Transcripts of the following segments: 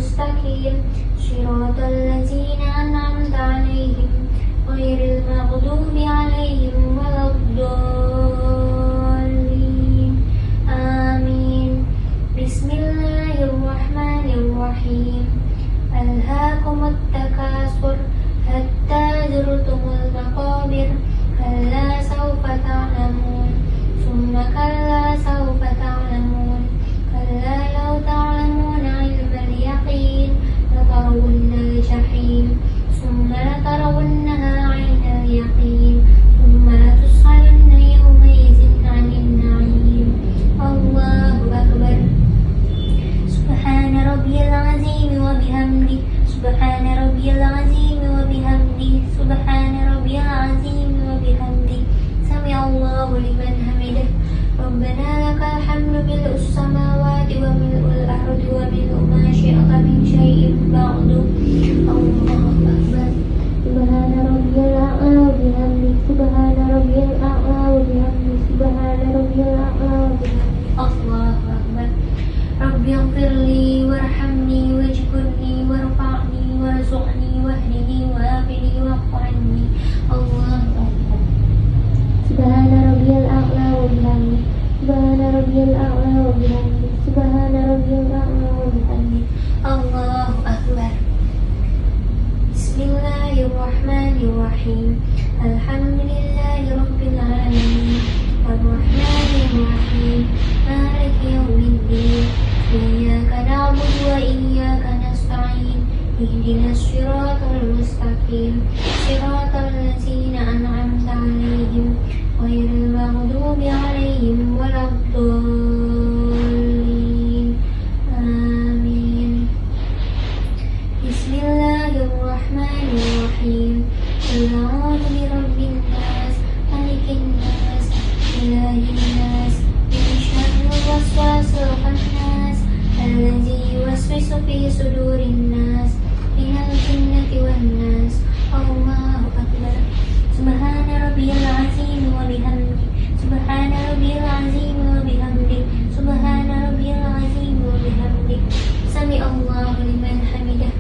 المستقيم صراط الذين أنعمت عليهم غير المغضوب عليهم ولا الضالين آمين. بسم الله الرحمن الرحيم. ألهاكم التكاثر حتى زرتم المقابر كلا سوف تعلمون ثم كلا سوف تعلمون كلا لو تعلمون علم اليقين لترون الجحيم ثم لترونها عين اليقين ثم لتسألن يومئذ عن النعيم. الله أكبر. سبحان ربي العظيم وبحمده سبحان ربي العظيم وبحمده سبحان ربي العظيم وبحمده سمع الله لمن حمده. ربنا لك الحمد ملء السماوات وملء الأرض وملء ما شئت من شيء بعد. الله أكبر. سبحان ربي الأعلى وبحمده سبحان ربي الأعلى وبحمده سبحان ربي الأعلى وبحمده. الله أكبر. ربي اغفر لي وارحمني واجبرني وارفعني وارزقني واهدني وآفني واعف عني. الله أكبر. سبحان ربي الأعلى وبحمده سبحان ربي الأعلى وبحمده سبحان ربي الأعلى وبحمده. الله أكبر. بسم الله الرحمن الرحيم. الحمد لله رب العالمين الرحمن الرحيم مالك يوم الدين إياك نعبد وإياك نستعين اهدنا الصراط المستقيم صراط الذين أنعمت عليهم غير المغضوب عليهم ولا الضالين آمين. بسم الله الرحمن الرحيم. قل أعوذ برب الناس ملك الناس إله الناس من شر الوسواس الخناس الذي يوسوس في صدور الناس من الجنة والناس. الله أكبر. سبحان ربي العظيم وبحمده سبحان ربي العظيم وبحمده سبحان ربي العظيم وبحمده سمع الله لمن حمده.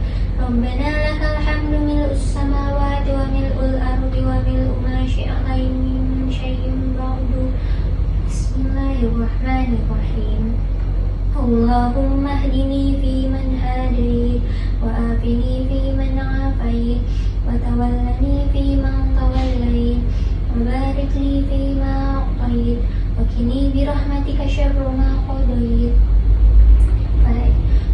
ربنا لك الحمد ملء السماوات وملء الأرض وملء ما شئت من شيء بعد. بسم الله الرحمن الرحيم. اللهم اهدني فيمن هديت وآفني فيمن عافيت وتولني فيمن توليت وبارك لي فيما أعطيت وقني برحمتك شر ما قضيت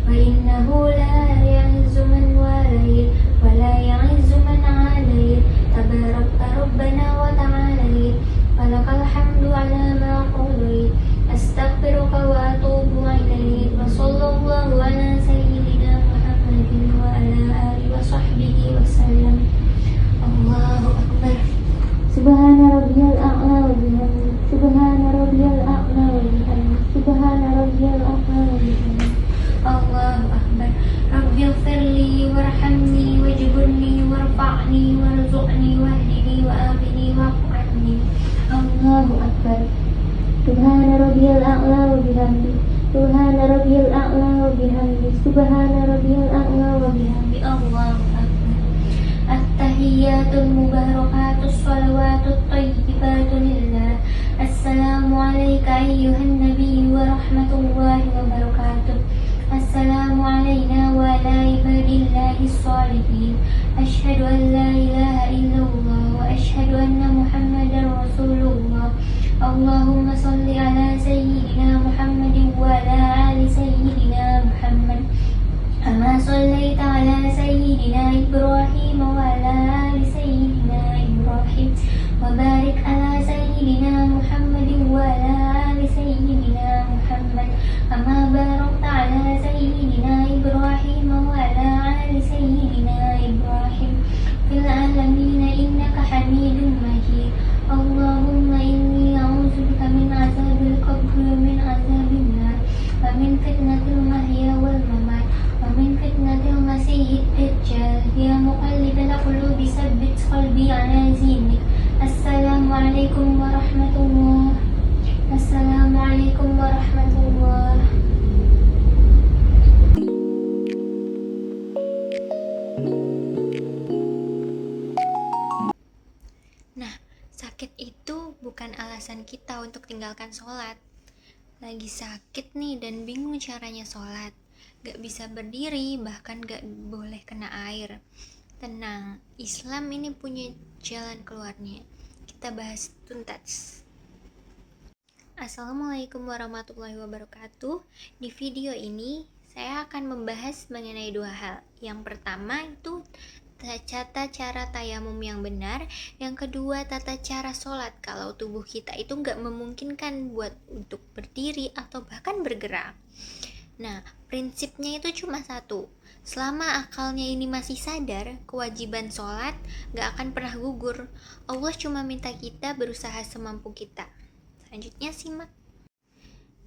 فإنه لا يعز من واليت ولا يعز من عاديت تباركت ربنا وتعاليت ولك الحمد على ما قضيت أستغفرك وأتوب إليك وصلى الله على سيدنا محمد وعلى آله وصحبه وسلم. الله أكبر. سبحان ربي الأعلى وبحمده سبحان ربي الأعلى وبحمده سبحان ربي الأعلى وبحمده. الله أكبر. ربي اغفر لي وارحمني واجبرني وارفعني وارزقني واهدني وآفني واعف عني. الله أكبر. سبحان ربي الأعلى وبحمده سبحان ربي الأعلى وبحمده سبحان ربي الأعلى وبحمده. الله أكبر. التحيات المباركات الصلوات الطيبات لله. السلام عليك أيها النبي ورحمة الله وبركاته. السلام علينا وعلى عباد الله الصالحين. أشهد أن لا إله إلا الله وأشهد أن محمدا رسول الله. اللهم صل على سيدنا محمد وعلى آل سيدنا محمد كما صليت على سيدنا إبراهيم وعلى آل سيدنا إبراهيم وبارك على سيدنا محمد وعلى آل سيدنا محمد كما باركت على سيدنا إبراهيم وعلى آل سيدنا إبراهيم في العالمين إنك حميد مجيد. اللهم إني أعوذ بك من عذاب القبر ومن عذاب النار ومن فتنة المحيا والممات ومن فتنة المسيح الدجال. يا مقلب القلوب ثبت قلبي على دينك. السلام عليكم ورحمة الله. السلام عليكم ورحمة الله. meninggalkan sholat. Lagi sakit nih dan bingung caranya sholat, gak bisa berdiri, bahkan gak boleh kena air. Tenang, Islam ini punya jalan keluarnya. Kita bahas tuntas. Assalamualaikum warahmatullahi wabarakatuh. Di video ini saya akan membahas mengenai dua hal. Yang pertama itu tata cara tayamum yang benar. Yang kedua tata cara sholat kalau tubuh kita itu nggak memungkinkan buat untuk berdiri atau bahkan bergerak. Nah, prinsipnya itu cuma satu. Selama akalnya ini masih sadar, kewajiban sholat nggak akan pernah gugur. Allah cuma minta kita berusaha semampu kita. Selanjutnya simak.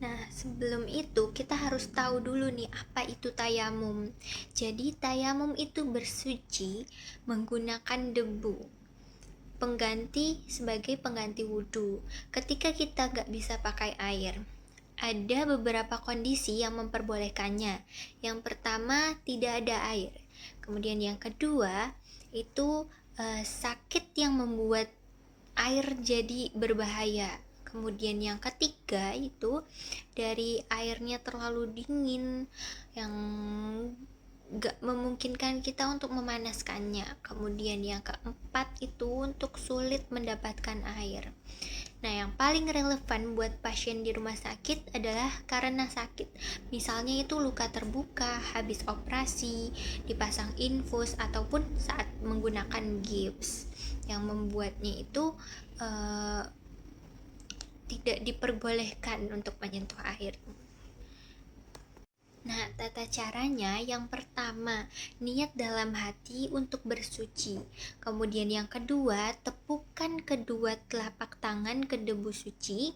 Nah, sebelum itu kita harus tahu dulu nih apa itu tayamum. Jadi tayamum itu bersuci menggunakan debu. Sebagai pengganti wudhu. Ketika kita gak bisa pakai air, ada beberapa kondisi yang memperbolehkannya. Yang pertama, tidak ada air. Kemudian yang kedua, itu sakit yang membuat air jadi berbahaya. Kemudian yang ketiga itu dari airnya terlalu dingin yang gak memungkinkan kita untuk memanaskannya. Kemudian yang keempat itu untuk sulit mendapatkan air. Nah, yang paling relevan buat pasien di rumah sakit adalah karena sakit. Misalnya itu luka terbuka, habis operasi, dipasang infus, ataupun saat menggunakan gips. Yang membuatnya itu tidak diperbolehkan untuk menyentuh air. Nah, tata caranya yang pertama, niat dalam hati untuk bersuci. Kemudian yang kedua, tepukan kedua telapak tangan ke debu suci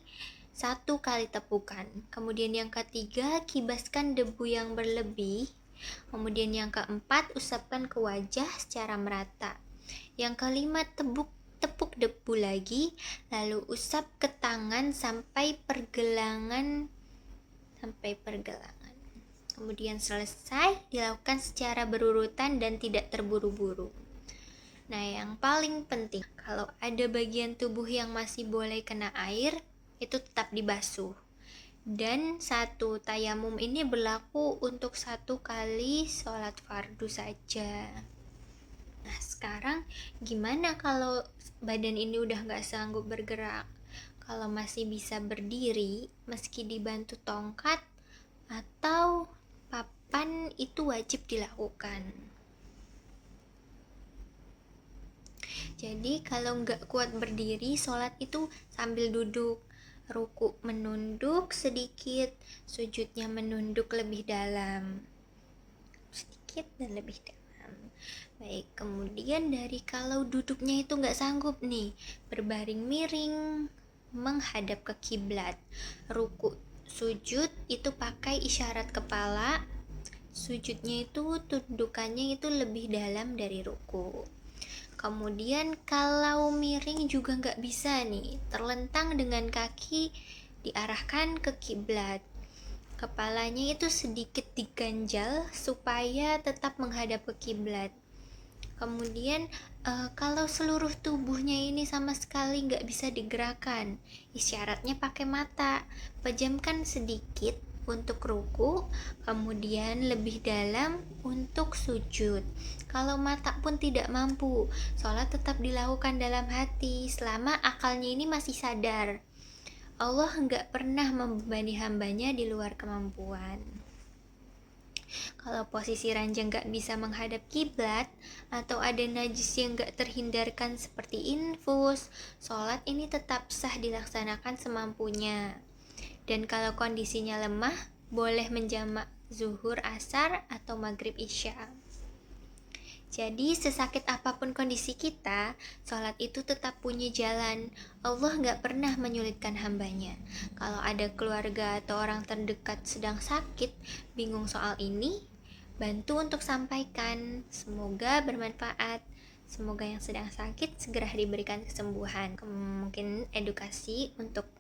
1 kali tepukan. Kemudian yang ketiga, kibaskan debu yang berlebih. Kemudian yang keempat, usapkan ke wajah secara merata. Yang kelima, tepuk debu lagi, lalu usap ke tangan sampai pergelangan. Kemudian selesai, dilakukan secara berurutan dan tidak terburu-buru. Nah, yang paling penting, kalau ada bagian tubuh yang masih boleh kena air, itu tetap dibasuh. Dan satu tayamum ini berlaku untuk 1 kali sholat fardu saja. Nah, sekarang gimana kalau badan ini udah gak sanggup bergerak? Kalau masih bisa berdiri meski dibantu tongkat atau papan, itu wajib dilakukan. Jadi kalau gak kuat berdiri, sholat itu sambil duduk. Ruku menunduk sedikit, sujudnya menunduk lebih dalam. Sedikit dan lebih dalam. Baik, kemudian dari kalau duduknya itu gak sanggup nih, berbaring miring menghadap ke kiblat. Ruku sujud itu pakai isyarat kepala. Sujudnya itu tundukannya itu lebih dalam dari ruku. Kemudian kalau miring juga gak bisa nih, terlentang dengan kaki diarahkan ke kiblat. Kepalanya itu sedikit diganjal supaya tetap menghadap ke kiblat. Kemudian kalau seluruh tubuhnya ini sama sekali nggak bisa digerakkan, isyaratnya pakai mata. Pejamkan sedikit untuk ruku, kemudian lebih dalam untuk sujud. Kalau mata pun tidak mampu, sholat tetap dilakukan dalam hati selama akalnya ini masih sadar. Allah nggak pernah membebani hambanya di luar kemampuan. Kalau posisi ranjang gak bisa menghadap kiblat atau ada najis yang gak terhindarkan seperti infus, sholat ini tetap sah dilaksanakan semampunya. Dan kalau kondisinya lemah, boleh menjamak zuhur, asar, atau maghrib, isya. Jadi sesakit apapun kondisi kita, sholat itu tetap punya jalan. Allah gak pernah menyulitkan hambanya. Kalau ada keluarga atau orang terdekat sedang sakit, bingung soal ini, bantu untuk sampaikan. Semoga bermanfaat. Semoga yang sedang sakit segera diberikan kesembuhan. Mungkin edukasi untuk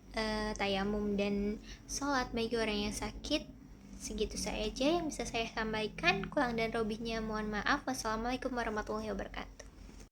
tayamum dan sholat bagi orang yang sakit. Segitu saja yang bisa saya sampaikan. Kurang dan lebihnya mohon maaf. Wassalamualaikum warahmatullahi wabarakatuh.